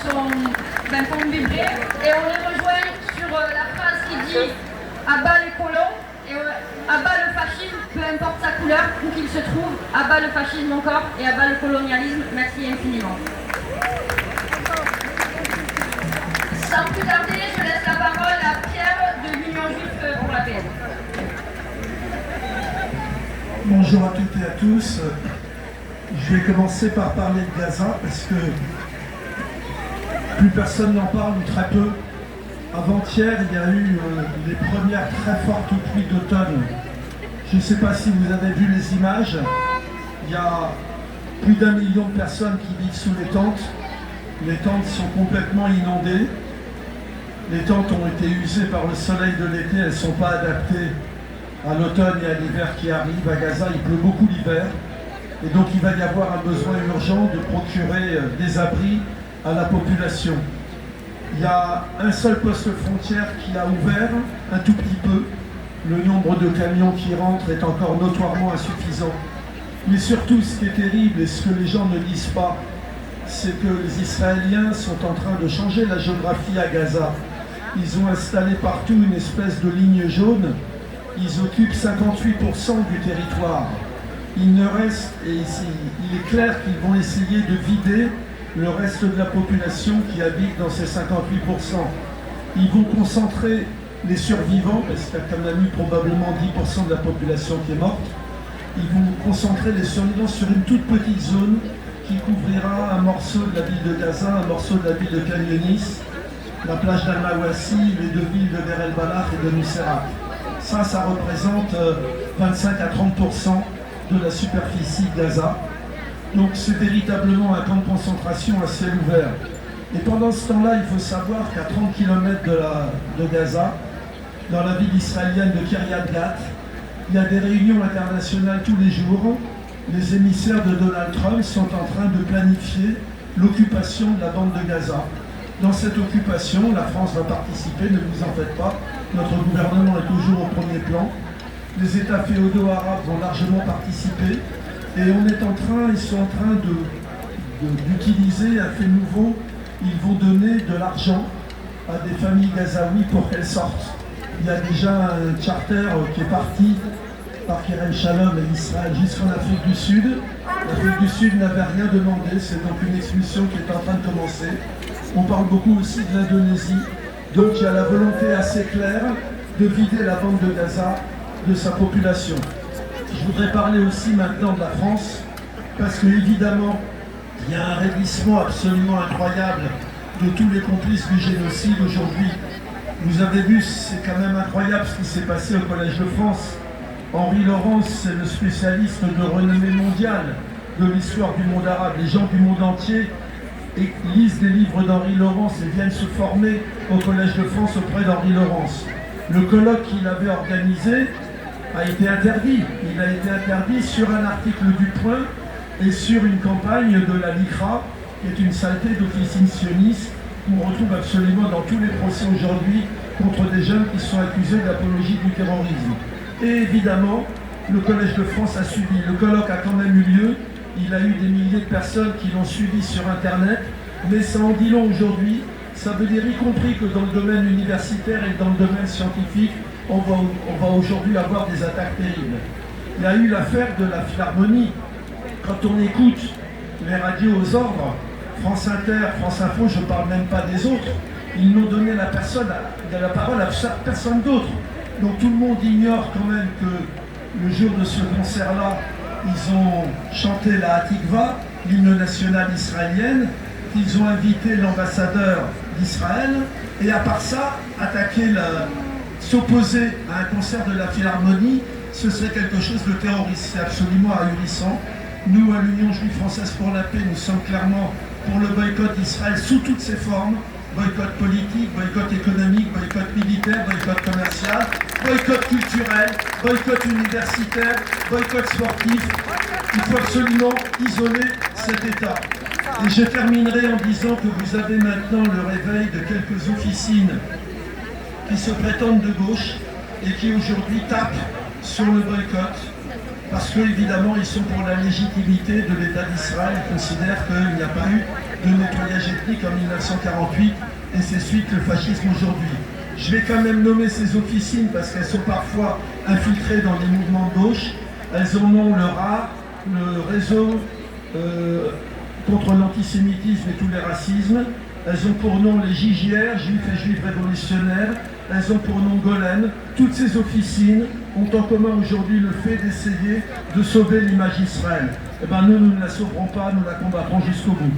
font vibrer. Et on les rejoint sur la phrase qui dit « à bas les colons » et « à bas le fascisme, peu importe sa couleur, où qu'il se trouve, à bas le fascisme encore et à bas le colonialisme ». Merci infiniment. Sans plus tarder, je laisse la parole à Pierre de l'Union Juive pour la paix. Bonjour à toutes et à tous. Je vais commencer par parler de Gaza parce que plus personne n'en parle ou très peu. Avant-hier, il y a eu les premières très fortes pluies d'automne. Je ne sais pas si vous avez vu les images. Il y a plus d'1 million de personnes qui vivent sous les tentes. Les tentes sont complètement inondées. Les tentes ont été usées par le soleil de l'été. Elles ne sont pas adaptées à l'automne et à l'hiver qui arrive. À Gaza, il pleut beaucoup l'hiver. Et donc il va y avoir un besoin urgent de procurer des abris à la population. Il y a un seul poste frontière qui a ouvert un tout petit peu. Le nombre de camions qui rentrent est encore notoirement insuffisant. Mais surtout, ce qui est terrible et ce que les gens ne disent pas, c'est que les Israéliens sont en train de changer la géographie à Gaza. Ils ont installé partout une espèce de ligne jaune. Ils occupent 58% du territoire. Il ne reste, et il est clair qu'ils vont essayer de vider le reste de la population qui habite dans ces 58%. Ils vont concentrer les survivants, parce qu'il y a quand même eu probablement 10% de la population qui est morte. Ils vont concentrer les survivants sur une toute petite zone qui couvrira un morceau de la ville de Gaza, un morceau de la ville de Khan Younis, la plage d'Al-Mawassi, les deux villes de Deir el-Balah et de Nuseirat. Ça représente 25 à 30% de la superficie de Gaza. Donc c'est véritablement un camp de concentration à ciel ouvert. Et pendant ce temps-là, il faut savoir qu'à 30 km de Gaza, dans la ville israélienne de Kiryat Gat, il y a des réunions internationales tous les jours. Les émissaires de Donald Trump sont en train de planifier l'occupation de la bande de Gaza. Dans cette occupation, la France va participer, ne vous en faites pas. Notre gouvernement est toujours au premier plan. Les États féodaux arabes vont largement participer. Et ils sont en train d'utiliser un fait nouveau. Ils vont donner de l'argent à des familles gazaouis pour qu'elles sortent. Il y a déjà un charter qui est parti par Kerem Shalom et Israël jusqu'en Afrique du Sud. L'Afrique du Sud n'avait rien demandé, c'est donc une expulsion qui est en train de commencer. On parle beaucoup aussi de l'Indonésie. Donc il y a la volonté assez claire de vider la bande de Gaza de sa population. Je voudrais parler aussi maintenant de la France, parce qu'évidemment, il y a un raidissement absolument incroyable de tous les complices du génocide aujourd'hui. Vous avez vu, c'est quand même incroyable ce qui s'est passé au Collège de France. Henri Laurence, c'est le spécialiste de renommée mondiale de l'histoire du monde arabe. Les gens du monde entier lisent des livres d'Henri Laurence et viennent se former au Collège de France auprès d'Henri Laurence. Le colloque qu'il avait organisé a été interdit. Il a été interdit sur un article du Point et sur une campagne de la LICRA, qui est une saleté d'officine sioniste qu'on retrouve absolument dans tous les procès aujourd'hui contre des jeunes qui sont accusés d'apologie du terrorisme. Et évidemment, le Collège de France a suivi. Le colloque a quand même eu lieu. Il a eu des milliers de personnes qui l'ont suivi sur Internet, mais ça en dit long aujourd'hui. Ça veut dire y compris que dans le domaine universitaire et dans le domaine scientifique, on va aujourd'hui avoir des attaques terribles. Il y a eu l'affaire de la Philharmonie. Quand on écoute les radios aux ordres, France Inter, France Info, je ne parle même pas des autres, ils n'ont donné la parole à personne d'autre. Donc tout le monde ignore quand même que le jour de ce concert-là, ils ont chanté la Hatikva, l'hymne national israélienne, qu'ils ont invité l'ambassadeur d'Israël, et à part ça, s'opposer à un concert de la Philharmonie, ce serait quelque chose de terroriste. C'est absolument ahurissant. Nous, à l'Union Juive Française pour la Paix, nous sommes clairement pour le boycott d'Israël sous toutes ses formes. Boycott politique, boycott économique, boycott militaire, boycott commercial, boycott culturel, boycott universitaire, boycott sportif. Il faut absolument isoler cet État. Et je terminerai en disant que vous avez maintenant le réveil de quelques officines qui se prétendent de gauche et qui aujourd'hui tapent sur le boycott. parce qu'évidemment, ils sont pour la légitimité de l'État d'Israël. Ils considèrent qu'il n'y a pas eu de nettoyage ethnique en 1948 et c'est suite le fascisme aujourd'hui. Je vais quand même nommer ces officines parce qu'elles sont parfois infiltrées dans les mouvements de gauche. Elles en ont le RA, le réseau contre l'antisémitisme et tous les racismes. Elles ont pour nom les JJR, Juifs et Juifs révolutionnaires. Elles ont pour nom Golem. Toutes ces officines ont en commun aujourd'hui le fait d'essayer de sauver l'image d'Israël. Eh bien nous ne la sauverons pas, nous la combattrons jusqu'au bout.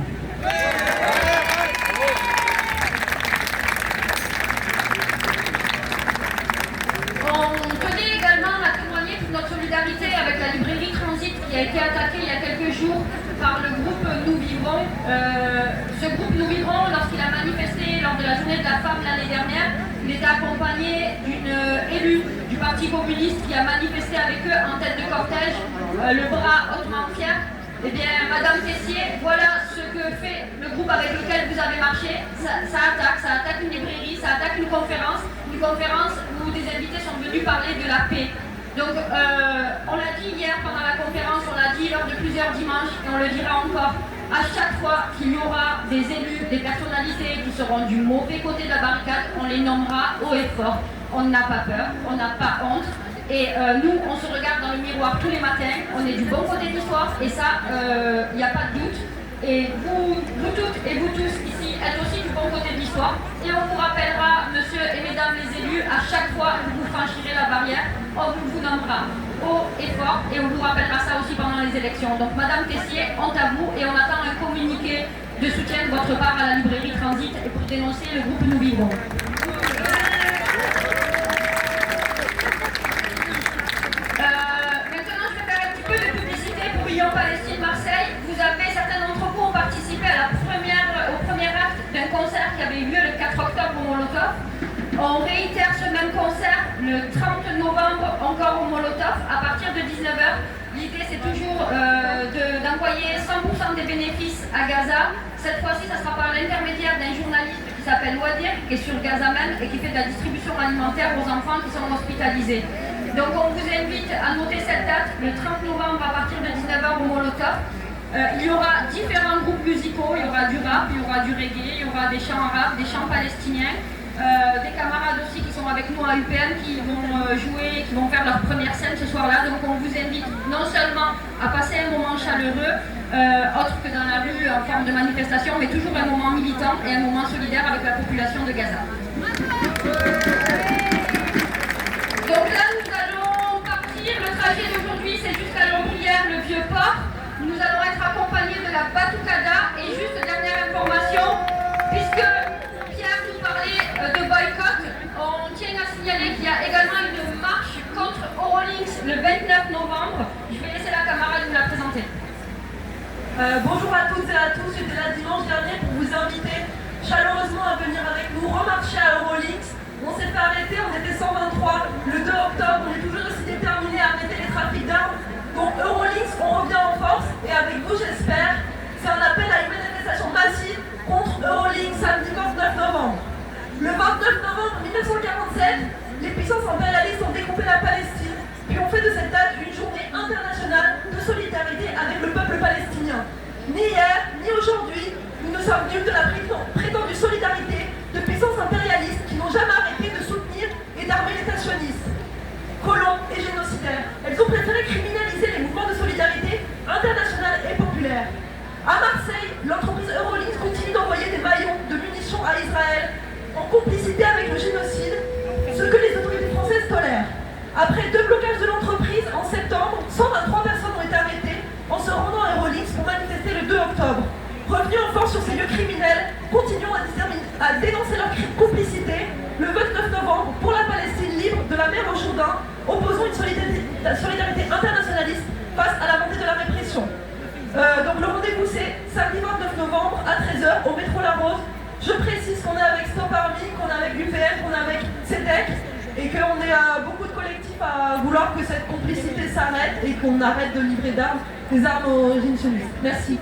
On tenait également à témoigner toute notre solidarité avec la librairie Transit qui a été attaquée il y a quelques jours par le groupe Nous Vivrons. Ce groupe Nous Vivrons, lorsqu'il a manifesté lors de la journée de la femme l'année dernière, il était accompagné d'une élue du Parti communiste qui a manifesté avec eux en tête de cortège, le bras hautement fier. Eh bien, Madame Tessier, voilà ce que fait le groupe avec lequel vous avez marché. Ça attaque une librairie, ça attaque une conférence où des invités sont venus parler de la paix. Donc, on l'a dit hier pendant la conférence, on l'a dit lors de plusieurs dimanches, et on le dira encore. À chaque fois qu'il y aura des élus, des personnalités qui seront du mauvais côté de la barricade, on les nommera haut et fort. On n'a pas peur, on n'a pas honte. Et nous, on se regarde dans le miroir tous les matins, on est du bon côté de l'histoire, et ça, il n'y a pas de doute. Et vous toutes et vous tous ici êtes aussi du bon côté de l'histoire. Et on vous rappellera, monsieur et mesdames les élus, à chaque fois que vous franchirez la barrière, on vous nommera haut et fort, et on vous rappellera ça aussi pendant les élections. Donc Madame Tessier, honte à vous, et on attend un communiqué de soutien de votre part à la librairie Transit et pour dénoncer le groupe Nous Vivons. Maintenant, je vais faire un petit peu de publicité pour Union Palestine Marseille. Vous avez, certains d'entre vous ont participé au premier acte d'un concert qui avait eu lieu le 4 octobre au Molotov. On réitère ce même concert le 30 novembre encore au Molotov à partir de 19h. L'idée c'est toujours d'envoyer 100% des bénéfices à Gaza. Cette fois-ci, ça sera par l'intermédiaire d'un journaliste qui s'appelle Wadir, qui est sur Gaza même et qui fait de la distribution alimentaire aux enfants qui sont hospitalisés. Donc on vous invite à noter cette date, le 30 novembre à partir de 19h au Molotov. Il y aura différents groupes musicaux, il y aura du rap, il y aura du reggae, il y aura des chants arabes, des chants palestiniens. Des camarades aussi qui sont avec nous à UPM qui vont jouer, qui vont faire leur première scène ce soir-là. Donc on vous invite non seulement à passer un moment chaleureux, autre que dans la rue en forme de manifestation, mais toujours un moment militant et un moment solidaire avec la population de Gaza. Donc là nous allons partir, le trajet d'aujourd'hui c'est jusqu'à Lombrière, le vieux port. Nous allons être accompagnés de la Batucada et juste dernière information, puisque de boycott, on tient à signaler qu'il y a également une marche contre Eurolinks le 29 novembre. Je vais laisser la camarade vous la présenter. Bonjour à toutes et à tous, j'étais là dimanche dernier pour vous inviter chaleureusement à venir avec nous remarcher à Eurolinks. On s'est fait arrêter, on était 123 le 2 octobre, on est toujours aussi déterminés à arrêter les trafics d'armes. Donc Eurolinks, on revient en force et avec vous j'espère. C'est un appel à une manifestation massive contre Eurolinks samedi 29 novembre. Le 29 novembre 1947, les puissances impérialistes ont découpé la Palestine, puis ont fait de cette date une journée internationale de solidarité avec le peuple palestinien. Ni hier, ni aujourd'hui, nous ne sommes nuls de la prétendue solidarité de puissances impérialistes qui n'ont jamais arrêté de soutenir et d'armer l'État sioniste. Colons et génocidaires, elles ont préféré criminaliser les mouvements de solidarité internationale et populaire. À Marseille, l'entreprise Eurolinks continue d'envoyer des maillons de munitions à Israël, en complicité avec le génocide, ce que les autorités françaises tolèrent. Après 2 blocages de l'entreprise en septembre, 123 personnes ont été arrêtées en se rendant à Eurolinks pour manifester le 2 octobre. Revenus en force sur ces lieux criminels, continuons à dénoncer leur complicité le 29 novembre pour la Palestine libre de la mer au Jourdain, opposons une solidarité internationaliste face à la montée de la répression. Donc le rendez-vous c'est samedi 29 novembre à 13h au métro La Rose. Je précise qu'on est avec Stop Army, qu'on est avec UPF, qu'on est avec CEDEC et qu'on est beaucoup de collectifs à vouloir que cette complicité s'arrête et qu'on arrête de livrer des armes aux régimes sionistes. Merci.